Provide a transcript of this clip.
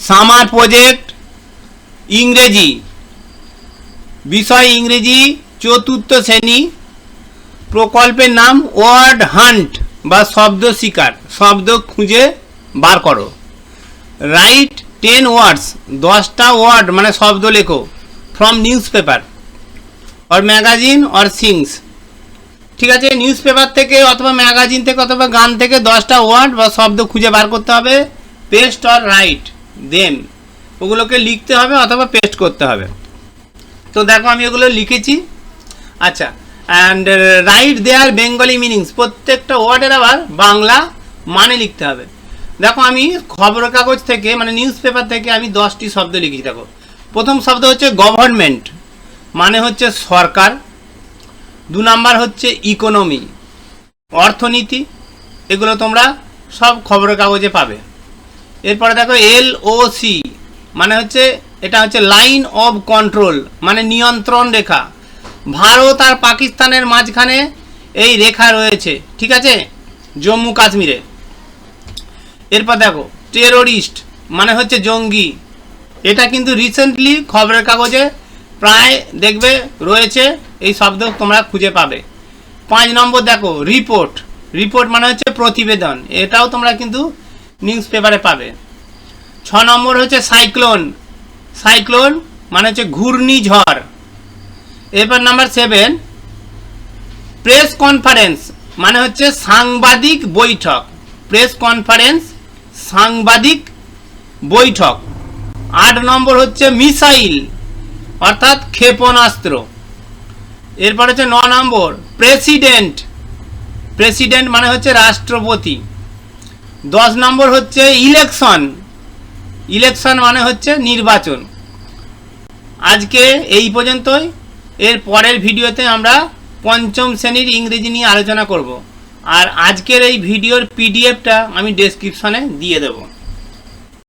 Summer project ইংরেজি, বিষয় ইংরেজি, চতুর্থ শ্রেণী। প্রকল্পের নাম ওয়ার্ড হান্ট বা শব্দ শিকার, শব্দ খুঁজে বার করো। রাইট 10 ওয়ার্ডস, 10টা ওয়ার্ড মানে শব্দ লেখো from news paper or magazine or sings. ঠিক আছে, নিউজ পেপার থেকে অথবা ম্যাগাজিন থেকে অথবা গান থেকে 10টা ওয়ার্ড বা শব্দ খুঁজে বার করতে হবে। পেস্ট অর রাইট দেম, ওগুলোকে লিখতে হবে অথবা পেস্ট করতে হবে। তো দেখো আমি ওগুলো লিখেছি। আচ্ছা, and write their Bengali meanings, প্রত্যেকটা ওয়ার্ডের আবার বাংলা মানে লিখতে হবে। দেখো আমি খবরের কাগজ থেকে মানে নিউজ পেপার থেকে আমি 10টি শব্দ লিখেছি। দেখো প্রথম শব্দ হচ্ছে গভর্নমেন্ট, মানে হচ্ছে সরকার। 2 নাম্বার হচ্ছে ইকোনমি, অর্থনীতি। এগুলো তোমরা সব খবরের কাগজে পাবে। এরপরে দেখো LOC, মানে হচ্ছে এটা হচ্ছে লাইন অফ কন্ট্রোল, মানে নিয়ন্ত্রণ রেখা। ভারত আর পাকিস্তানের মাঝখানে এই রেখা রয়েছে, ঠিক আছে, জম্মু কাশ্মীরে। এরপর দেখো টেরোরিস্ট, মানে হচ্ছে জঙ্গি। এটা কিন্তু রিসেন্টলি খবরের কাগজে প্রায় দেখবে রয়েছে, এই শব্দ তোমরা খুঁজে পাবে। 5 নম্বর দেখো রিপোর্ট, রিপোর্ট মানে হচ্ছে প্রতিবেদন, এটাও তোমরা কিন্তু নিউজ পেপারে পাবে। 6 নম্বর হচ্ছে সাইক্লোন, সাইক্লোন মানে হচ্ছে ঘূর্ণিঝড়। এরপর নাম্বার 7 প্রেস কনফারেন্স, মানে হচ্ছে সাংবাদিক বৈঠক। প্রেস কনফারেন্স, সাংবাদিক বৈঠক। 8 নম্বর হচ্ছে মিসাইল, অর্থাৎ ক্ষেপণাস্ত্র। এরপর হচ্ছে 9 নম্বর প্রেসিডেন্ট, প্রেসিডেন্ট মানে হচ্ছে রাষ্ট্রপতি। 10 নম্বর হচ্ছে ইলেকশন, ইলেকশন মানে হচ্ছে নির্বাচন। আজকে এই পর্যন্তই। এর পরের ভিডিওতে আমরা 5ম শ্রেণীর ইংরেজি নিয়ে আলোচনা করব। আর আজকের এই ভিডিওর PDFটা আমি ডেসক্রিপশনে দিয়ে দেবো।